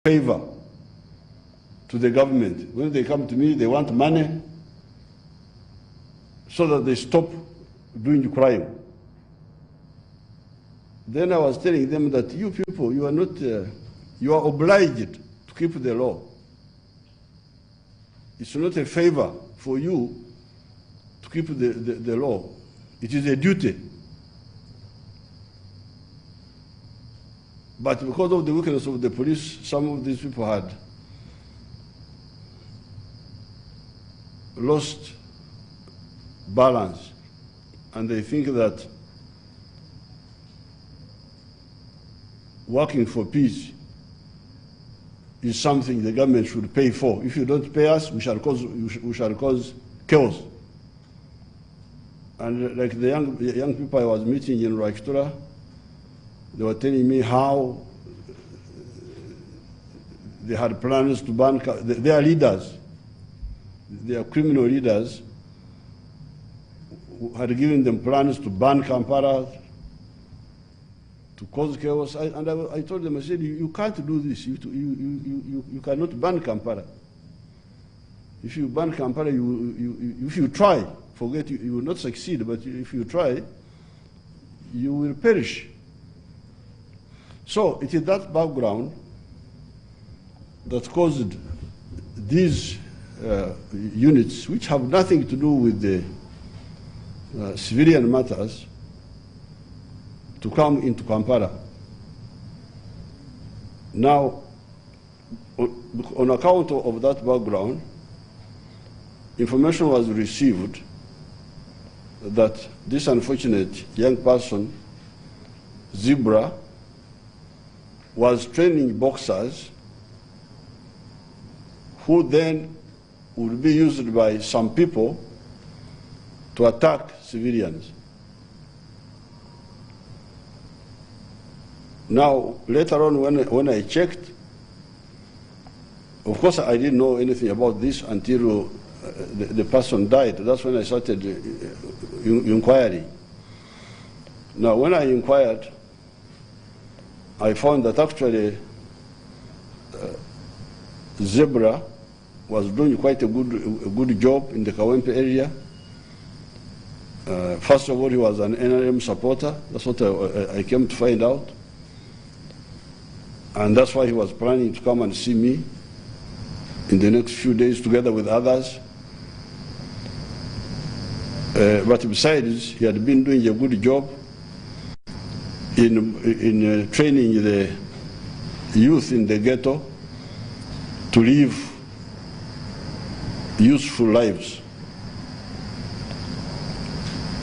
favor to the government. When they come to me, they want money so that they stop doing crime. Then I was telling them that you people, you are not, you are obliged to keep the law. It's not a favor for you to keep the law. It is a duty. But because of the weakness of the police, some of these people had lost balance, and they think that working for peace is something the government should pay for. If you don't pay us, we shall cause chaos. And like the young people I was meeting in Rwakitura, they were telling me how they had plans to ban, their leaders, their criminal leaders, had given them plans to ban Kampala, to cause chaos. I told them, I said, you can't do this. You cannot ban Kampala. If you ban Kampala, if you try, forget you will not succeed, but if you try, you will perish. So it is that background that caused these units, which have nothing to do with the civilian matters, to come into Kampala. Now, on account of that background, information was received that this unfortunate young person, Zebra, was training boxers who then would be used by some people to attack civilians. Now, later on, when I checked, of course, I didn't know anything about this until the person died. That's when I started inquiry. Now, when I inquired, I found that actually Zebra was doing quite a good job in the Kawempe area. First of all, he was an NRM supporter. That's what I came to find out. And that's why he was planning to come and see me in the next few days together with others. But besides, he had been doing a good job in training the youth in the ghetto to live useful lives.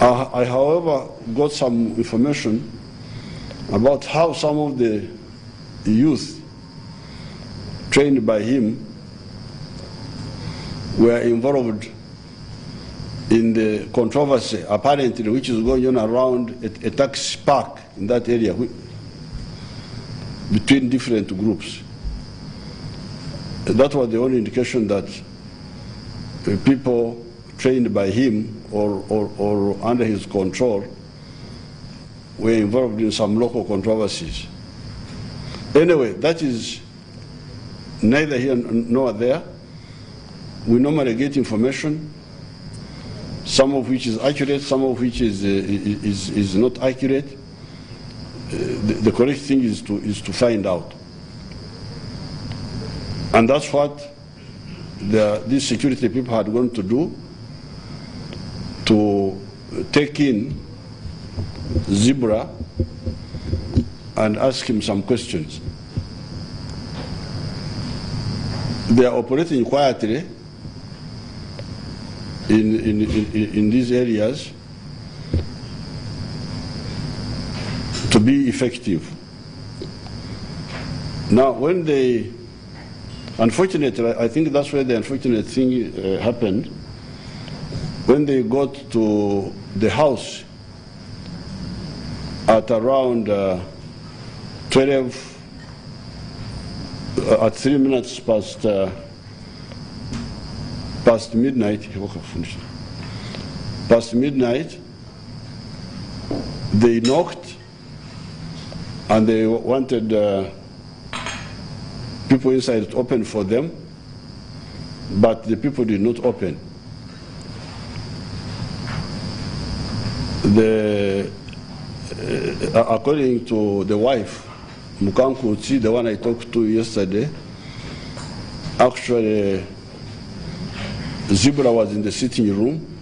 I, however, got some information about how some of the youth trained by him were involved in the controversy, apparently, which is going on around a taxi park in that area between different groups. That was the only indication that people trained by him or under his control were involved in some local controversies. Anyway, that is neither here nor there. We normally get information, some of which is accurate, some of which is not accurate. The correct thing is to find out. And that's what these security people had gone to do, to take in Zebra and ask him some questions. They are operating quietly in these areas to be effective. Now, when they, unfortunately, I think that's where the unfortunate thing happened. When they got to the house at around 12, at 3 minutes past midnight, they knocked and they wanted People inside opened for them, but the people did not open. According to the wife, Mukankuti, the one I talked to yesterday, actually Zebra was in the sitting room,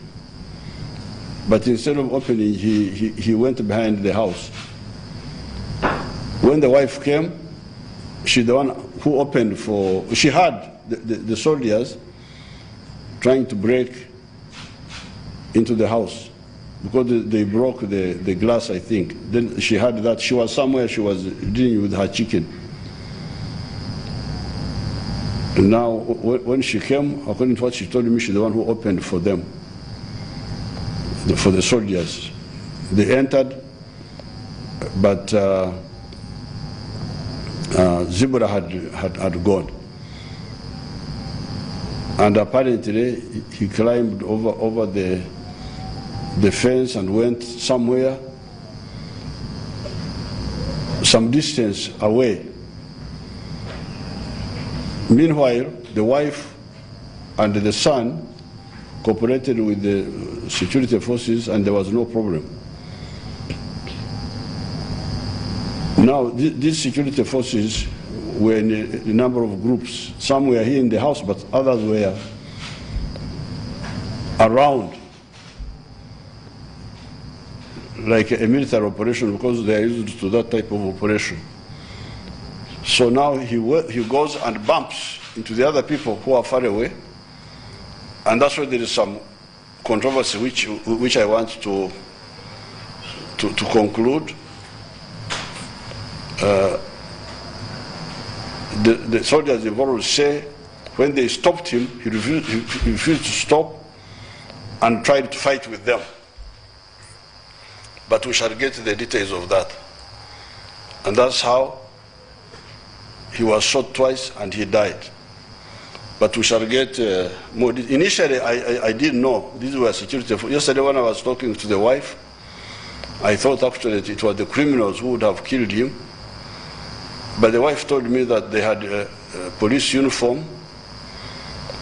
but instead of opening, he went behind the house. When the wife came, she's the one who opened for, she heard the soldiers trying to break into the house because they broke the glass, I think. Then she heard that she was somewhere, she was dealing with her chicken. And now, when she came, according to what she told me, she's the one who opened for them, for the soldiers. They entered, but Zebra had gone. And apparently, he climbed over the fence and went somewhere, some distance away. Meanwhile, the wife and the son cooperated with the security forces and there was no problem. Now, these security forces were in a number of groups. Some were here in the house, but others were around, like a military operation, because they are used to that type of operation. So now he goes and bumps into the other people who are far away, and that's why there is some controversy which I want to conclude. The soldiers involved say when they stopped him, he refused to stop and tried to fight with them. But we shall get the details of that. And that's how he was shot twice and he died. But we shall get more details. Initially, I didn't know. These were security. Yesterday when I was talking to the wife, I thought actually that it was the criminals who would have killed him. But the wife told me that they had a police uniform.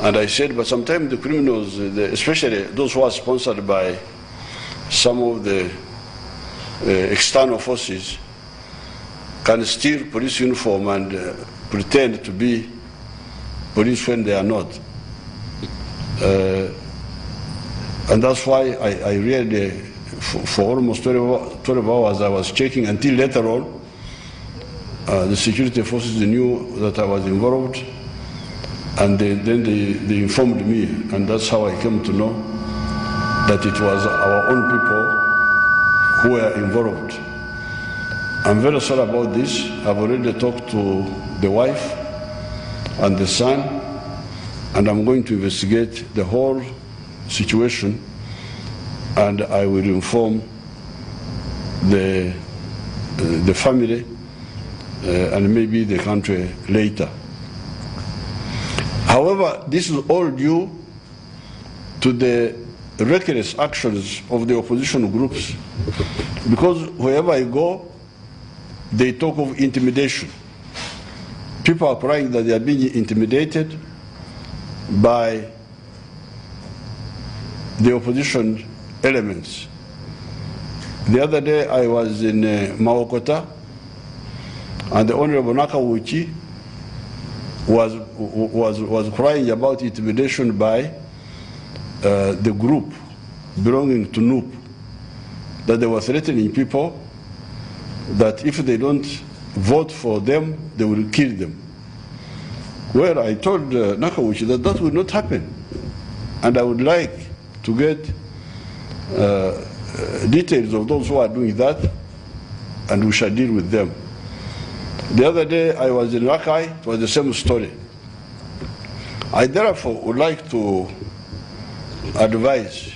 And I said, but sometimes the criminals, especially those who are sponsored by some of the external forces, can steal police uniform and pretend to be police when they are not. And that's why I really, for almost 12 hours I was checking until later on, the security forces knew that I was involved, and then they informed me, and that's how I came to know that it was our own people who were involved. I'm very sorry about this. I've already talked to the wife and the son, and I'm going to investigate the whole situation, and I will inform the family and maybe the country later. However, this is all due to the reckless actions of the opposition groups, because wherever I go, they talk of intimidation. People are crying that they are being intimidated by the opposition elements. The other day I was in Mawokota, and the Honorable Nakawuchi was crying about intimidation by the group belonging to NUP, that they were threatening people that if they don't vote for them, they will kill them. Well, I told Nakawuchi that that will not happen, and I would like to get details of those who are doing that, and we shall deal with them. The other day I was in Rakai, it was the same story. I therefore would like to advise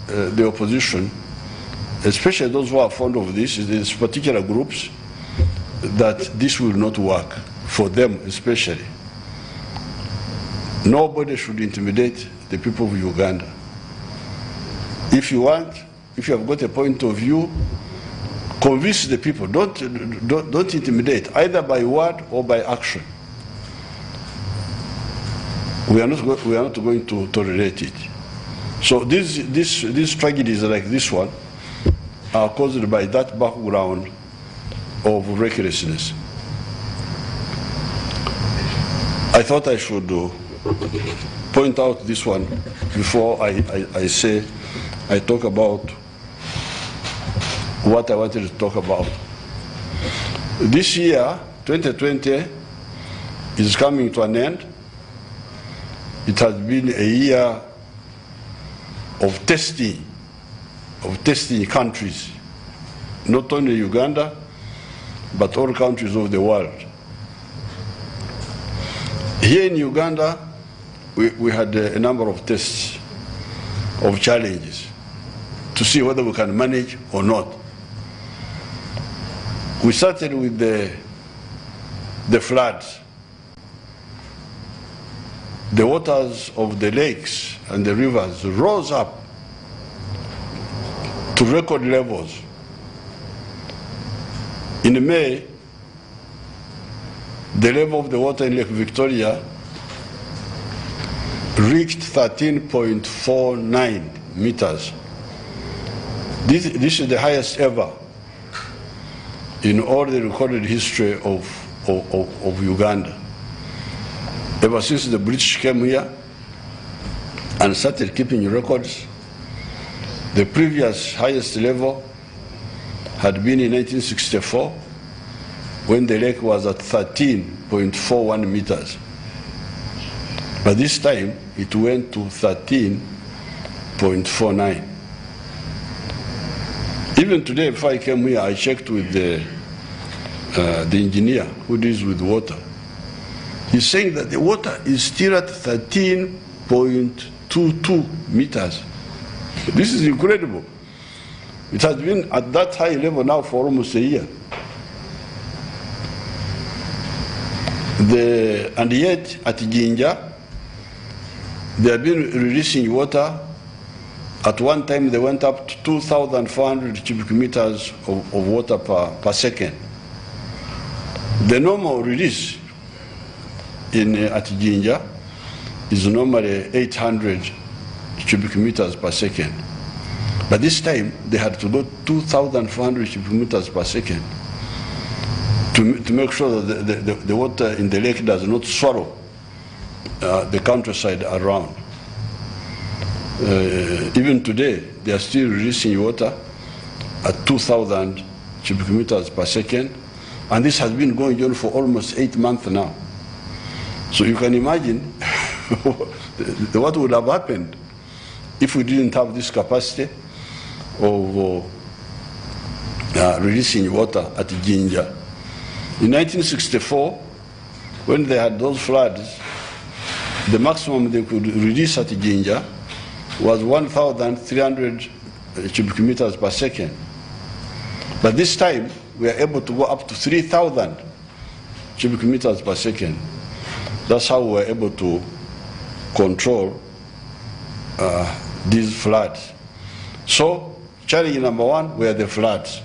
the opposition, especially those who are fond of this, these particular groups, that this will not work, for them especially. Nobody should intimidate the people of Uganda. If you want, if you have got a point of view, convince the people. Don't intimidate, either by word or by action. we are not going to tolerate it. So these tragedies like this one are caused by that background of recklessness. I thought I should point out this one before I talk about what I wanted to talk about. This year, 2020, is coming to an end. It has been a year of testing countries, not only Uganda, but all countries of the world. Here in Uganda, we had a number of tests, of challenges, to see whether we can manage or not. We started with the floods. The waters of the lakes and the rivers rose up to record levels. In May, the level of the water in Lake Victoria reached 13.49 meters. This is the highest ever in all the recorded history of Uganda. Ever since the British came here and started keeping records, the previous highest level had been in 1964, when the lake was at 13.41 meters. But this time, it went to 13.49. Even today, before I came here, I checked with the engineer who deals with water. He's saying that the water is still at 13.22 meters. This is incredible. It has been at that high level now for almost a year. And yet, at Jinja, they have been releasing water. At one time, they went up to 2,400 cubic meters of water per second. The normal release at Jinja is normally 800 cubic meters per second. But this time, they had to go 2,400 cubic meters per second to make sure that the water in the lake does not swallow the countryside around. Even today, they are still releasing water at 2,000 cubic meters per second, and this has been going on for almost 8 months now. So you can imagine what would have happened if we didn't have this capacity of releasing water at Jinja. In 1964, when they had those floods, the maximum they could release at Jinja was 1,300 cubic meters per second. But this time, we are able to go up to 3,000 cubic meters per second. That's how we were able to control these floods. So, challenge number one were the floods.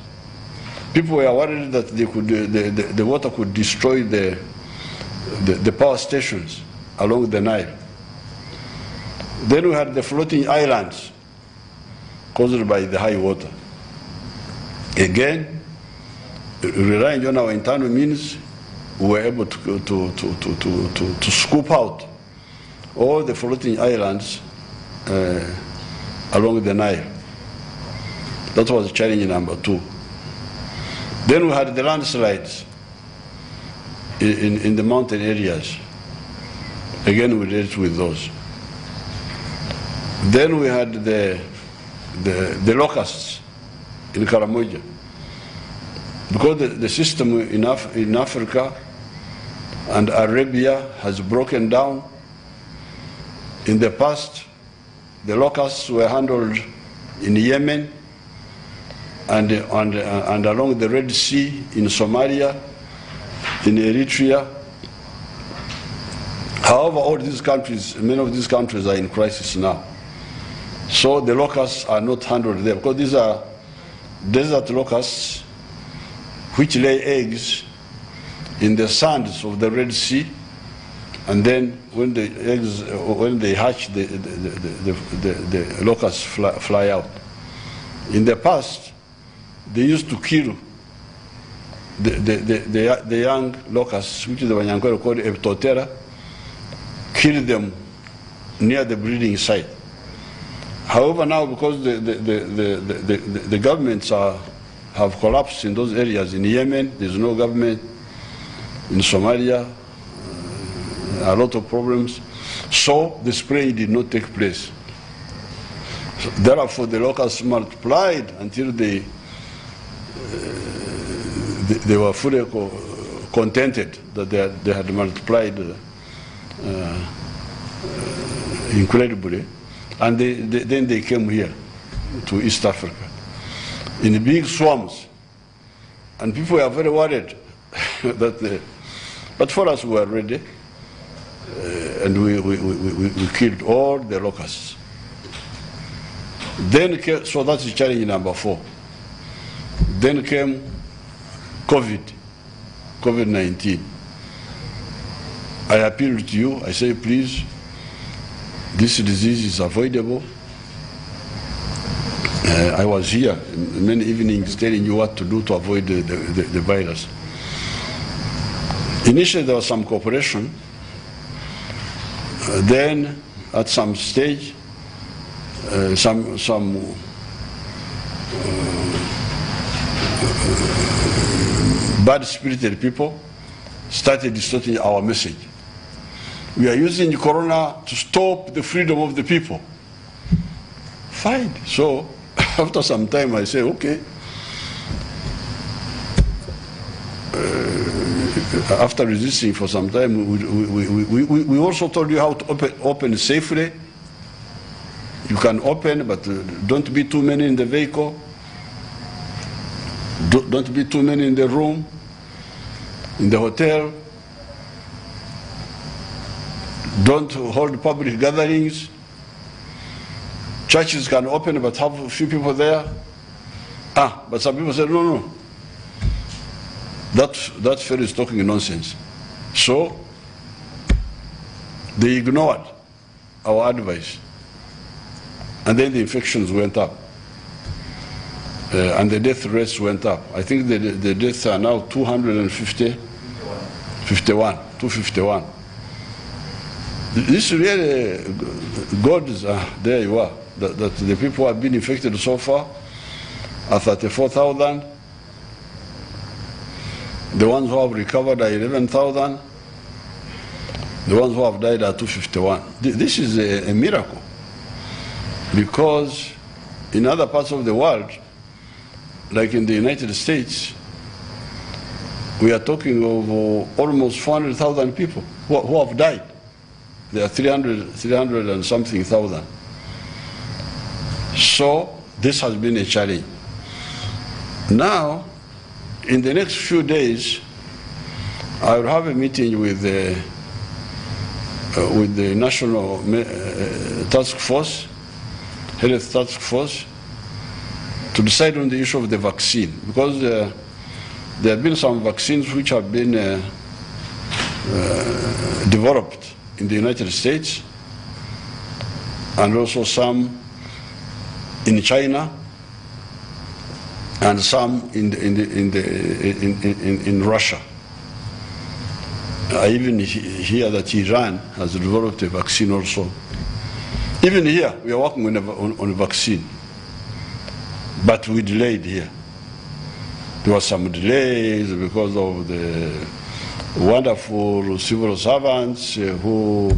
People were worried that the water could destroy the power stations along the Nile. Then we had the floating islands caused by the high water. Again, relying on our internal means, we were able to scoop out all the floating islands along the Nile. That was challenge number two. Then we had the landslides in the mountain areas. Again, we dealt with those. Then we had the locusts in Karamoja. Because the system in Africa and Arabia has broken down. In the past, the locusts were handled in Yemen and along the Red Sea in Somalia, in Eritrea. However, all these countries, many of these countries are in crisis now. So the locusts are not handled there, because these are desert locusts which lay eggs in the sands of the Red Sea And then when the eggs, when they hatch, the locusts fly out. In the past, they used to kill the young locusts, which the Wanyankore called Eptotera, kill them near the breeding site. However, now because the governments have collapsed in those areas, in Yemen, there's no government, in Somalia, a lot of problems, so the spraying did not take place. So therefore, the locusts multiplied until they were fully contented that they had multiplied incredibly, and then they came here to East Africa in big swarms, and people were very worried that. But for us, we were ready, and we killed all the locusts. Then came, so that's challenge number 4. Then came COVID-19. I appealed to you, I say, please, this disease is avoidable. I was here many evenings telling you what to do to avoid the virus. Initially, there was some cooperation. Then, at some stage, some bad-spirited people started distorting our message. We are using Corona to stop the freedom of the people. Fine. So, after some time, I say, okay. After resisting for some time, we also told you how to open safely. You can open, but don't be too many in the vehicle. Don't be too many in the room, in the hotel. Don't hold public gatherings. Churches can open, but have a few people there. But some people say, no. That fellow is talking nonsense. So, they ignored our advice. And then the infections went up. And the death rates went up. I think the deaths are now 251. This really, God is, there you are, that the people who have been infected so far are 34,000. The ones who have recovered are 11,000. The ones who have died are 251. This is a miracle, because in other parts of the world, like in the United States, we are talking of almost 400,000 people who have died. There are 300 and something thousand. So this has been a challenge. Now, in the next few days, I will have a meeting with the National Task Force, Health Task Force, to decide on the issue of the vaccine, because there have been some vaccines which have been developed in the United States, and also some in China, and some in Russia. I even hear that Iran has developed a vaccine also. Even here, we are working on a vaccine, but we delayed here. There were some delays because of the wonderful civil servants who,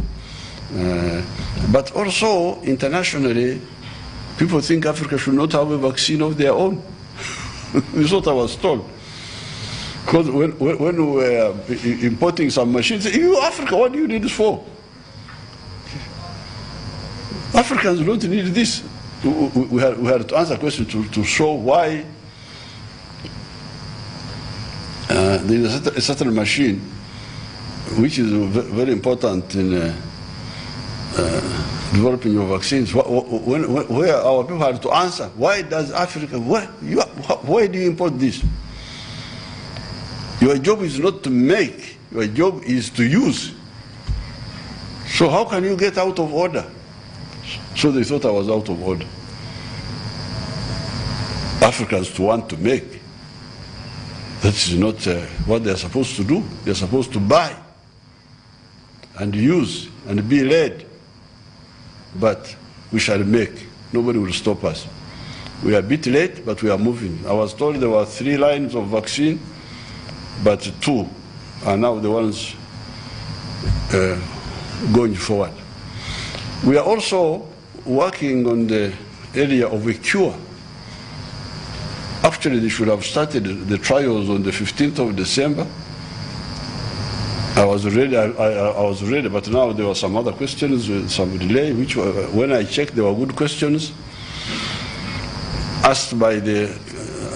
but also internationally, people think Africa should not have a vaccine of their own. This is what I was told. Because when we were importing some machines, you Africa, what do you need this for? Africans don't need this. We had to answer a question to show why there is a certain machine which is very important in developing your vaccines. Where our people had to answer, why does Africa, why do you import this? Your job is not to make, your job is to use. So how can you get out of order? So they thought I was out of order. Africans to want to make. That is not what they're supposed to do. They're supposed to buy and use and be led. But we shall make. Nobody will stop us. We are a bit late, but we are moving. I was told there were 3 lines of vaccine, but 2 are now the ones going forward. We are also working on the area of a cure. Actually, they should have started the trials on the 15th of December. I was ready, but now there were some other questions, some delay, which when I checked, they were good questions asked by the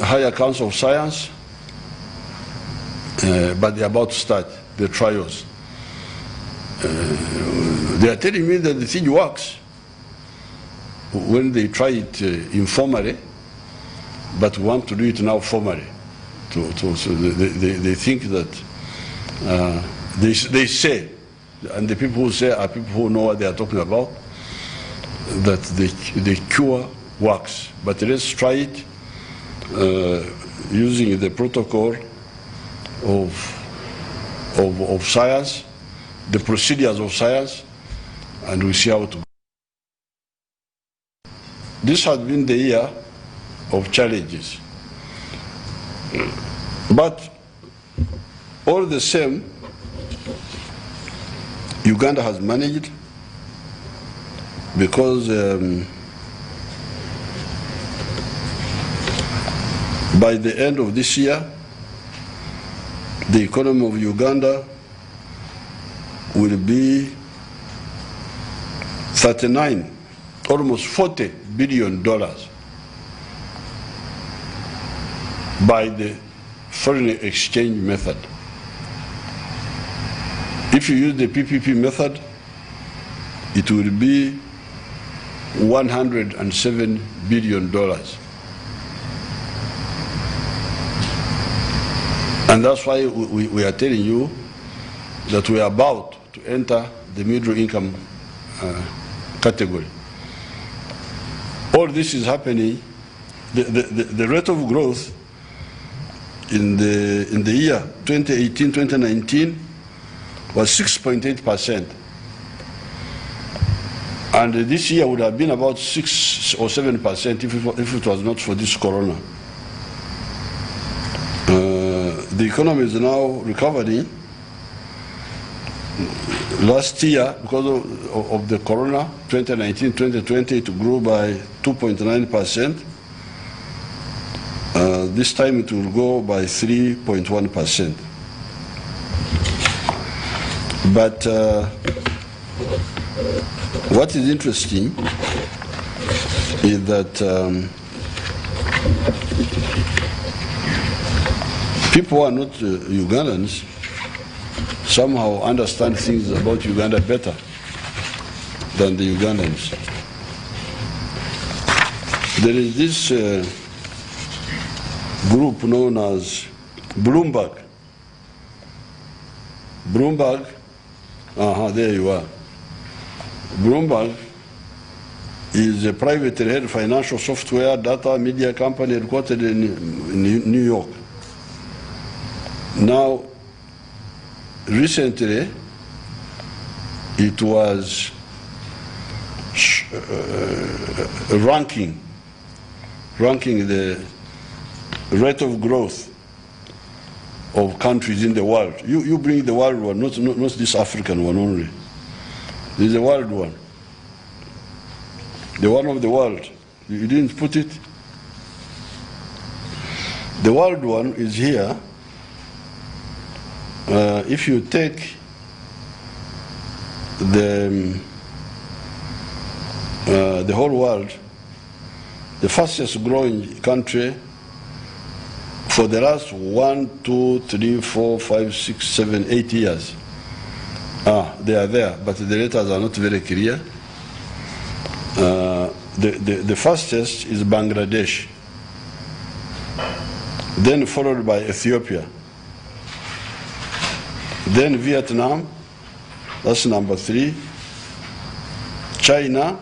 Higher Council of Science, but they're about to start the trials. They are telling me that the thing works when they try it informally, but want to do it now formally. So they think that they say, and the people who say are people who know what they are talking about, that the cure works. But let's try it using the protocol of science, the procedures of science, and we see how to go. This has been the year of challenges. But all the same, Uganda has managed, because by the end of this year, the economy of Uganda will be 39, almost $40 billion by the foreign exchange method. If you use the PPP method, it will be $107 billion. And that's why we are telling you that we are about to enter the middle income category. All this is happening. The rate of growth in the year 2018-2019 was 6.8%. And this year would have been about 6 or 7% if it was not for this corona. The economy is now recovering. Last year, because of the corona, 2019-2020, it grew by 2.9%. This time it will go by 3.1%. But what is interesting is that people who are not Ugandans somehow understand things about Uganda better than the Ugandans. There is this group known as Bloomberg. Bloomberg, there you are. Bloomberg is a privately held financial software data media company headquartered in New York. Now, recently, it was ranking the rate of growth of countries in the world. You bring the world one, not this African one only. This is the world one. The one of the world. You didn't put it? The world one is here. If you take the whole world, the fastest growing country for the last 1, 2, 3, 4, 5, 6, 7, 8 years. They are there, but the letters are not very clear. The fastest is Bangladesh, then followed by Ethiopia, then Vietnam, that's number 3, China,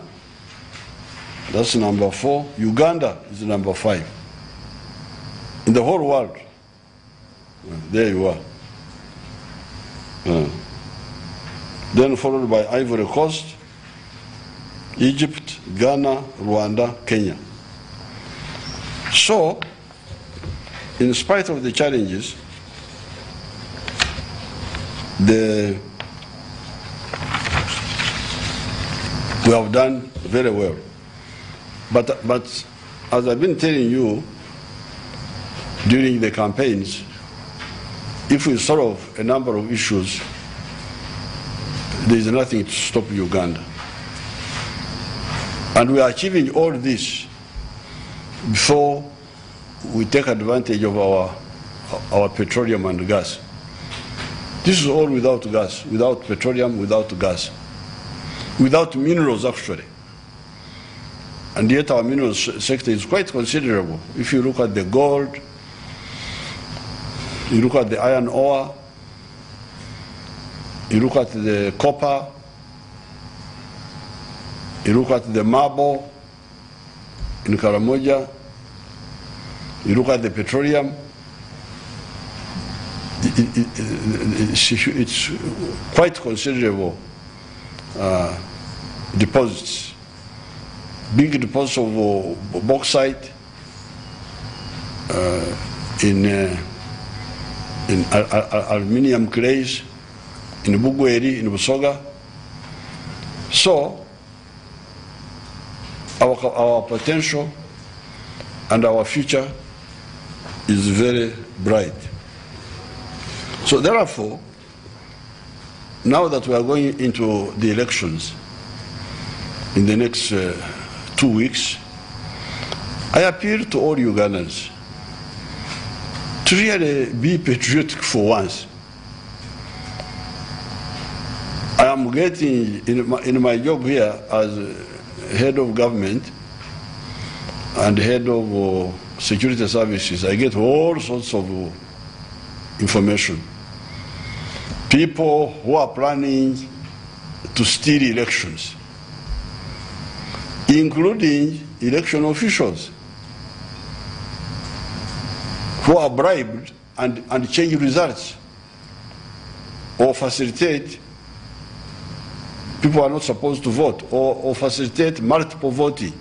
that's number 4. Uganda is number 5. In the whole world. There you are. Then followed by Ivory Coast, Egypt, Ghana, Rwanda, Kenya. So, in spite of the challenges, we have done very well. But as I've been telling you during the campaigns, if we solve a number of issues, there is nothing to stop Uganda. And we are achieving all this before we take advantage of our petroleum and gas. This is all without gas, without petroleum, without gas, without minerals actually. And yet our minerals sector is quite considerable. If you look at the gold, you look at the iron ore, you look at the copper, you look at the marble in Karamoja, you look at the petroleum, it's quite considerable deposits. Big deposits of bauxite in aluminium clays, in Bugweri, in Busoga. So, our potential and our future is very bright. So therefore, now that we are going into the elections in the next 2 weeks, I appeal to all Ugandans to really be patriotic for once. I am getting, in my job here as head of government and head of security services, I get all sorts of information. People who are planning to steal elections, including election officials who are bribed and change results or facilitate people who are not supposed to vote or facilitate multiple voting.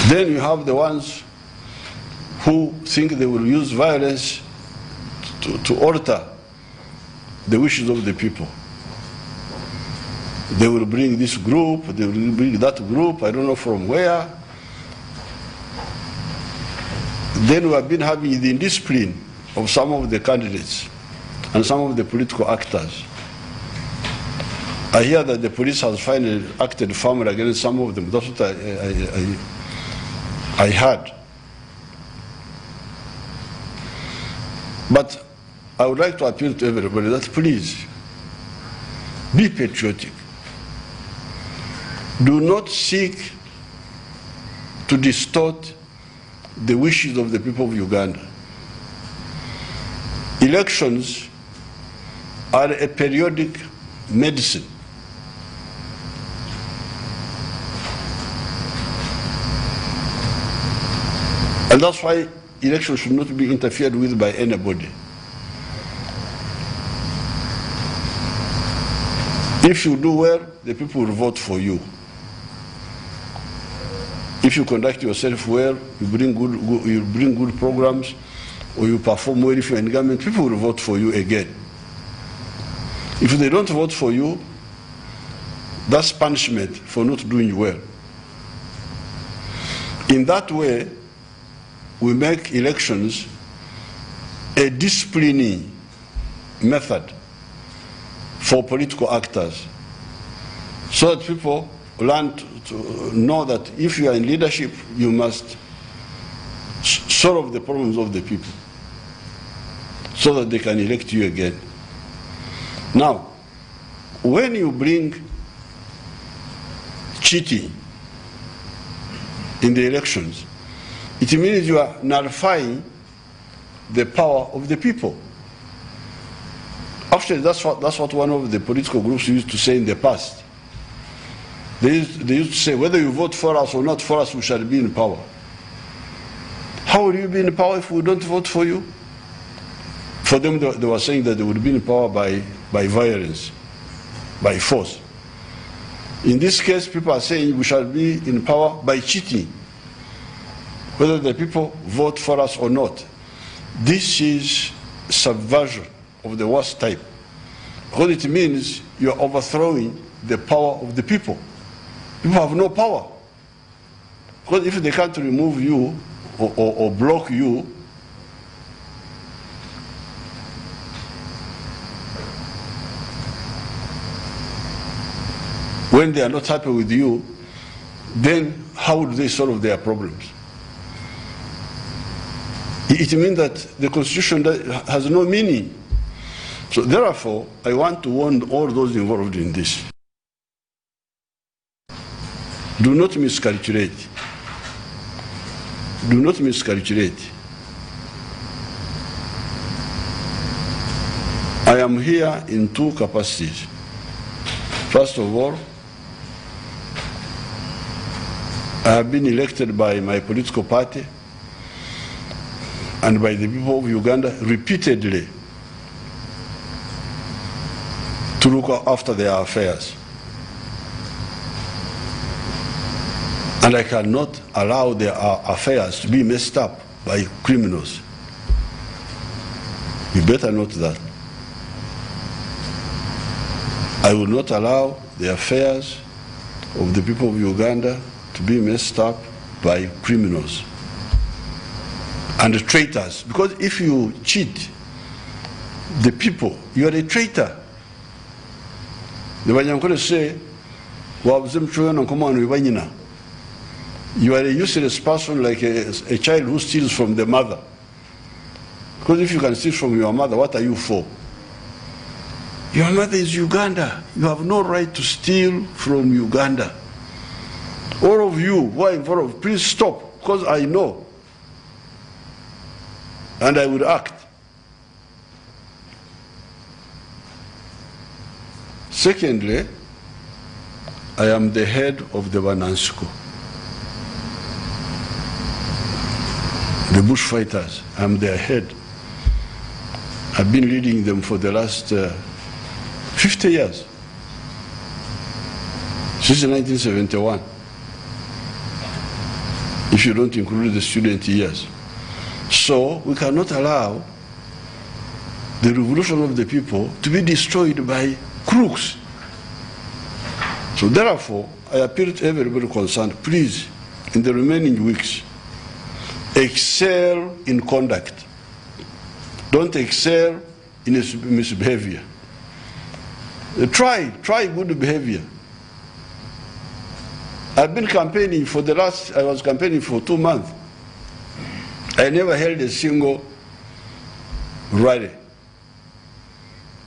Then you have the ones who think they will use violence to alter the wishes of the people. They will bring this group, they will bring that group, I don't know from where. Then we have been having the indiscipline of some of the candidates and some of the political actors. I hear that the police has finally acted firmly against some of them. That's what I heard. But I would like to appeal to everybody that please be patriotic. Do not seek to distort the wishes of the people of Uganda. Elections are a periodic medicine. And that's why elections should not be interfered with by anybody. If you do well, the people will vote for you. If you conduct yourself well, you bring good programs, or you perform well if you're in government, people will vote for you again. If they don't vote for you, that's punishment for not doing well. In that way, we make elections a disciplining method for political actors, so that people learn to know that if you are in leadership, you must solve the problems of the people so that they can elect you again. Now, when you bring cheating in the elections, it means you are nullifying the power of the people. Actually, that's what one of the political groups used to say in the past. They used to say, whether you vote for us or not for us, we shall be in power. How will you be in power if we don't vote for you? For them, they were saying that they would be in power by violence, by force. In this case, people are saying we shall be in power by cheating, whether the people vote for us or not. This is subversion of the worst type, because it means you are overthrowing the power of the people. People have no power, because if they can't remove you or block you, when they are not happy with you, then how would they solve their problems? It means that the Constitution has no meaning. So therefore, I want to warn all those involved in this. Do not miscalculate. Do not miscalculate. I am here in two capacities. First of all, I have been elected by my political party and by the people of Uganda repeatedly to look after their affairs. And I cannot allow their affairs to be messed up by criminals. You better note that. I will not allow the affairs of the people of Uganda to be messed up by criminals and traitors. Because if you cheat the people, you are a traitor. The Banyankole say, you are a useless person, like a child who steals from the mother. Because if you can steal from your mother, what are you for? Your mother is Uganda. You have no right to steal from Uganda. All of you who are involved, please stop, because I know. And I would act. Secondly, I am the head of the Banansuko, the bushfighters. I'm their head. I've been leading them for the last 50 years, since 1971, if you don't include the student years. So we cannot allow the revolution of the people to be destroyed by crooks. So therefore, I appeal to everybody concerned, please, in the remaining weeks, excel in conduct. Don't excel in misbehavior. Try good behavior. I've been campaigning I was campaigning for 2 months. I never held a single rally.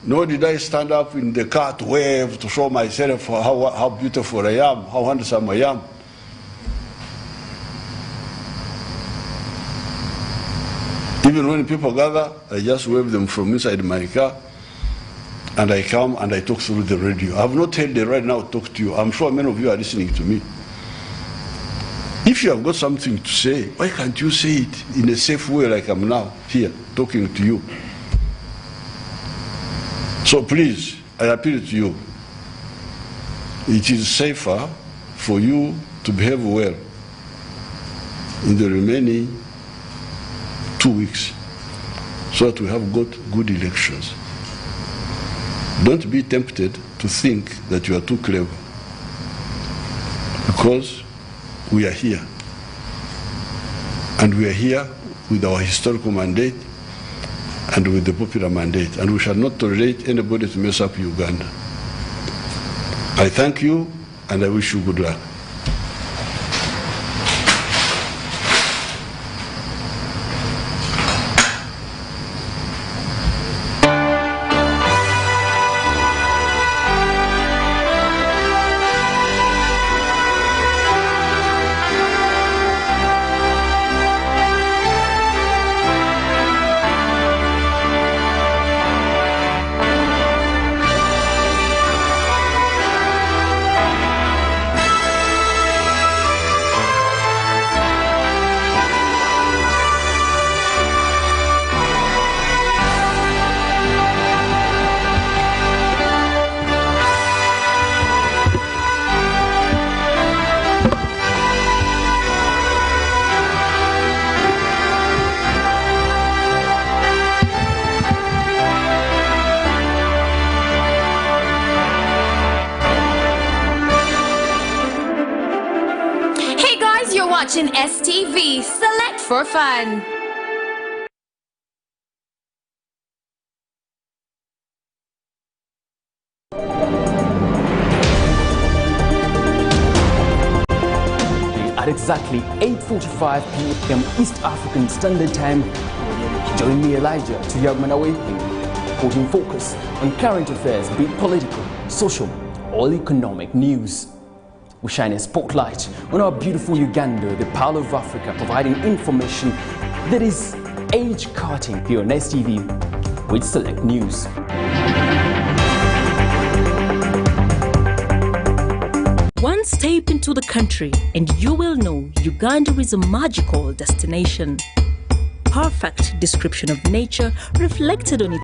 Nor did I stand up in the car to wave, to show myself how beautiful I am, how handsome I am. Even when people gather, I just wave them from inside my car, and I come and I talk through the radio. I have not held the right now to talk to you. I'm sure many of you are listening to me. If you have got something to say, why can't you say it in a safe way like I'm now here talking to you? So please, I appeal to you. It is safer for you to behave well in the remaining 2 weeks so that we have got good elections. Don't be tempted to think that you are too clever, because we are here. And we are here with our historical mandate and with the popular mandate. And we shall not tolerate anybody to mess up Uganda. I thank you and I wish you good luck. watching STV Select for Fun. At exactly 8:45 p.m. East African Standard Time, join me, Elijah, to Yagmanawe, putting focus on current affairs, be it political, social, or economic news. We shine a spotlight on our beautiful Uganda, the Pearl of Africa, providing information that is age-cutting here on STV with Select News. One step into the country and you will know Uganda is a magical destination. Perfect description of nature reflected on its